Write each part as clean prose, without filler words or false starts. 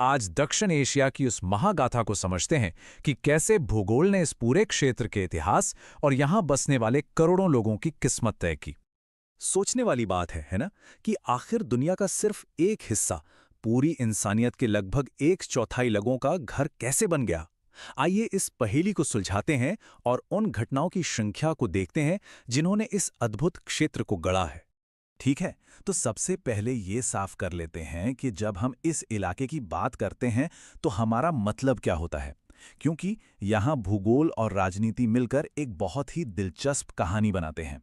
आज दक्षिण एशिया की उस महागाथा को समझते हैं कि कैसे भूगोल ने इस पूरे क्षेत्र के इतिहास और यहां बसने वाले करोड़ों लोगों की किस्मत तय की। सोचने वाली बात है ना? कि आखिर दुनिया का सिर्फ एक हिस्सा पूरी इंसानियत के लगभग एक चौथाई लोगों का घर कैसे बन गया। आइए इस पहेली को सुलझाते हैं और उन घटनाओं की श्रृंखला को देखते हैं जिन्होंने इस अद्भुत क्षेत्र को गढ़ा है। ठीक है, तो सबसे पहले ये साफ कर लेते हैं कि जब हम इस इलाके की बात करते हैं तो हमारा मतलब क्या होता है, क्योंकि यहाँ भूगोल और राजनीति मिलकर एक बहुत ही दिलचस्प कहानी बनाते हैं।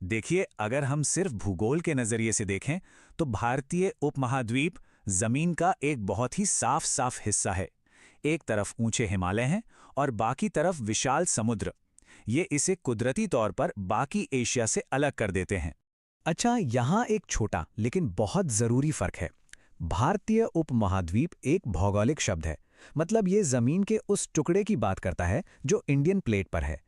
देखिए, अगर हम सिर्फ भूगोल के नजरिए से देखें तो भारतीय उपमहाद्वीप जमीन का एक बहुत ही साफ साफ हिस्सा है। एक तरफ ऊंचे हिमालय हैं और बाकी तरफ विशाल समुद्र। ये इसे कुदरती तौर पर बाकी एशिया से अलग कर देते हैं। अच्छा, यहाँ एक छोटा लेकिन बहुत जरूरी फर्क है। भारतीय उपमहाद्वीप एक भौगोलिक शब्द है, मतलब ये जमीन के उस टुकड़े की बात करता है जो इंडियन प्लेट पर है।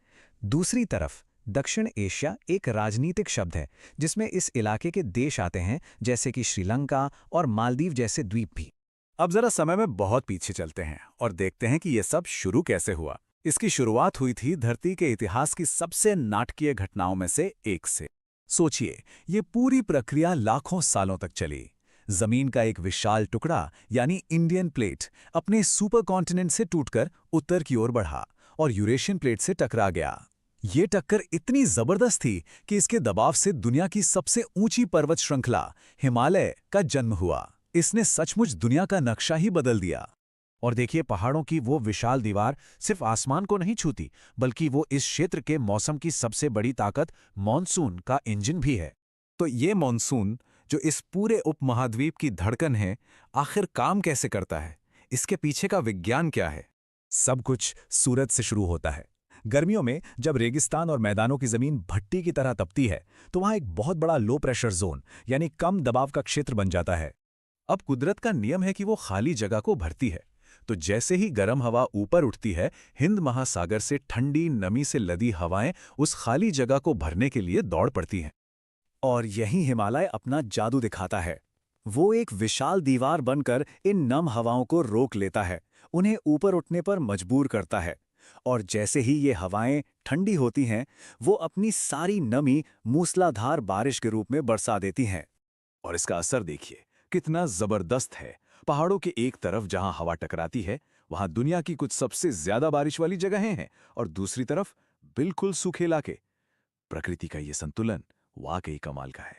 दूसरी तरफ दक्षिण एशिया एक राजनीतिक शब्द है, जिसमें इस इलाके के देश आते हैं, जैसे कि श्रीलंका और मालदीव जैसे द्वीप भी। अब जरा समय में बहुत पीछे चलते हैं और देखते हैं कि यह सब शुरू कैसे हुआ। इसकी शुरुआत हुई थी धरती के इतिहास की सबसे नाटकीय घटनाओं में से एक से। सोचिए, ये पूरी प्रक्रिया लाखों सालों तक चली। जमीन का एक विशाल टुकड़ा यानी इंडियन प्लेट अपने सुपर कॉन्टिनेंट से टूटकर उत्तर की ओर बढ़ा और यूरेशियन प्लेट से टकरा गया। ये टक्कर इतनी जबरदस्त थी कि इसके दबाव से दुनिया की सबसे ऊंची पर्वत श्रृंखला हिमालय का जन्म हुआ। इसने सचमुच दुनिया का नक्शा ही बदल दिया। और देखिए, पहाड़ों की वो विशाल दीवार सिर्फ आसमान को नहीं छूती, बल्कि वो इस क्षेत्र के मौसम की सबसे बड़ी ताकत मॉनसून का इंजन भी है। तो ये मॉनसून, जो इस पूरे उपमहाद्वीप की धड़कन है, आखिर काम कैसे करता है? इसके पीछे का विज्ञान क्या है? सब कुछ सूरज से शुरू होता है। गर्मियों में जब रेगिस्तान और मैदानों की जमीन भट्टी की तरह तपती है तो वहां एक बहुत बड़ा लो प्रेशर जोन यानी कम दबाव का क्षेत्र बन जाता है। अब कुदरत का नियम है कि वो खाली जगह को भरती है। तो जैसे ही गर्म हवा ऊपर उठती है, हिंद महासागर से ठंडी नमी से लदी हवाएं उस खाली जगह को भरने के लिए दौड़ पड़ती हैं। और यही हिमालय अपना जादू दिखाता है। वो एक विशाल दीवार बनकर इन नम हवाओं को रोक लेता है, उन्हें ऊपर उठने पर मजबूर करता है। और जैसे ही ये हवाएं ठंडी होती हैं, वो अपनी सारी नमी मूसलाधार बारिश के रूप में बरसा देती हैं। और इसका असर देखिए कितना जबरदस्त है। पहाड़ों के एक तरफ जहां हवा टकराती है, वहां दुनिया की कुछ सबसे ज्यादा बारिश वाली जगहें हैं, और दूसरी तरफ बिल्कुल सूखे इलाके। प्रकृति का ये संतुलन वाकई कमाल का है।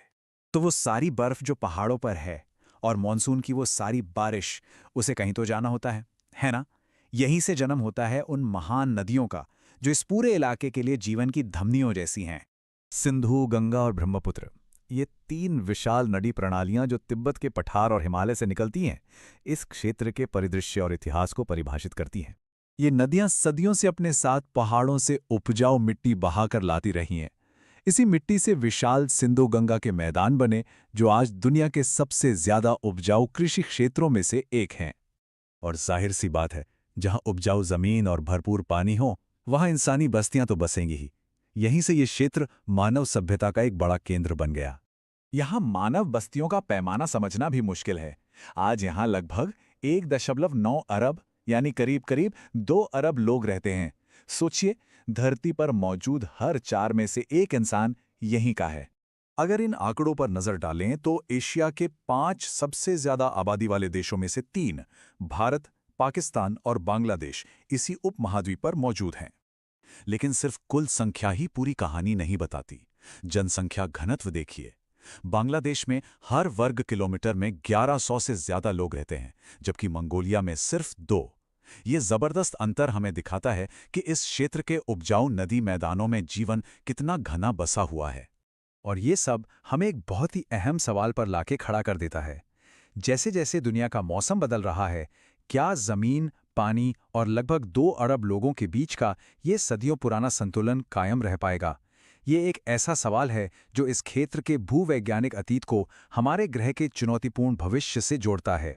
तो वो सारी बर्फ जो पहाड़ों पर है और मॉनसून की वो सारी बारिश, उसे कहीं तो जाना होता है ना? यहीं से जन्म होता है उन महान नदियों का जो इस पूरे इलाके के लिए जीवन की धमनियों जैसी हैं। सिंधु, गंगा और ब्रह्मपुत्र, ये तीन विशाल नदी प्रणालियां जो तिब्बत के पठार और हिमालय से निकलती हैं, इस क्षेत्र के परिदृश्य और इतिहास को परिभाषित करती हैं। ये नदियां सदियों से अपने साथ पहाड़ों से उपजाऊ मिट्टी बहाकर लाती रही हैं। इसी मिट्टी से विशाल सिंधु गंगा के मैदान बने, जो आज दुनिया के सबसे ज्यादा उपजाऊ कृषि क्षेत्रों में से एक हैं। और जाहिर सी बात है, जहां उपजाऊ जमीन और भरपूर पानी हो, वहां इंसानी बस्तियां तो बसेंगी ही। यहीं से ये क्षेत्र मानव सभ्यता का एक बड़ा केंद्र बन गया। यहां मानव बस्तियों का पैमाना समझना भी मुश्किल है। आज यहां लगभग 1.9 अरब यानी करीब करीब 2 अरब लोग रहते हैं। सोचिए, धरती पर मौजूद हर 4 में से एक इंसान यहीं का है। अगर इन आंकड़ों पर नजर डालें तो एशिया के 5 सबसे ज्यादा आबादी वाले देशों में से 3, भारत, पाकिस्तान और बांग्लादेश, इसी उपमहाद्वीप पर मौजूद हैं। लेकिन सिर्फ कुल संख्या ही पूरी कहानी नहीं बताती। जनसंख्या घनत्व देखिए। बांग्लादेश में हर वर्ग किलोमीटर में 1100 से ज्यादा लोग रहते हैं, जबकि मंगोलिया में सिर्फ 2। ये जबरदस्त अंतर हमें दिखाता है कि इस क्षेत्र के उपजाऊ नदी मैदानों में जीवन कितना घना बसा हुआ है। और ये सब हमें एक बहुत ही अहम सवाल पर लाके खड़ा कर देता है। जैसे जैसे दुनिया का मौसम बदल रहा है, क्या जमीन, पानी और लगभग 2 अरब लोगों के बीच का ये सदियों पुराना संतुलन कायम रह पाएगा? ये एक ऐसा सवाल है जो इस क्षेत्र के भूवैज्ञानिक अतीत को हमारे ग्रह के चुनौतीपूर्ण भविष्य से जोड़ता है।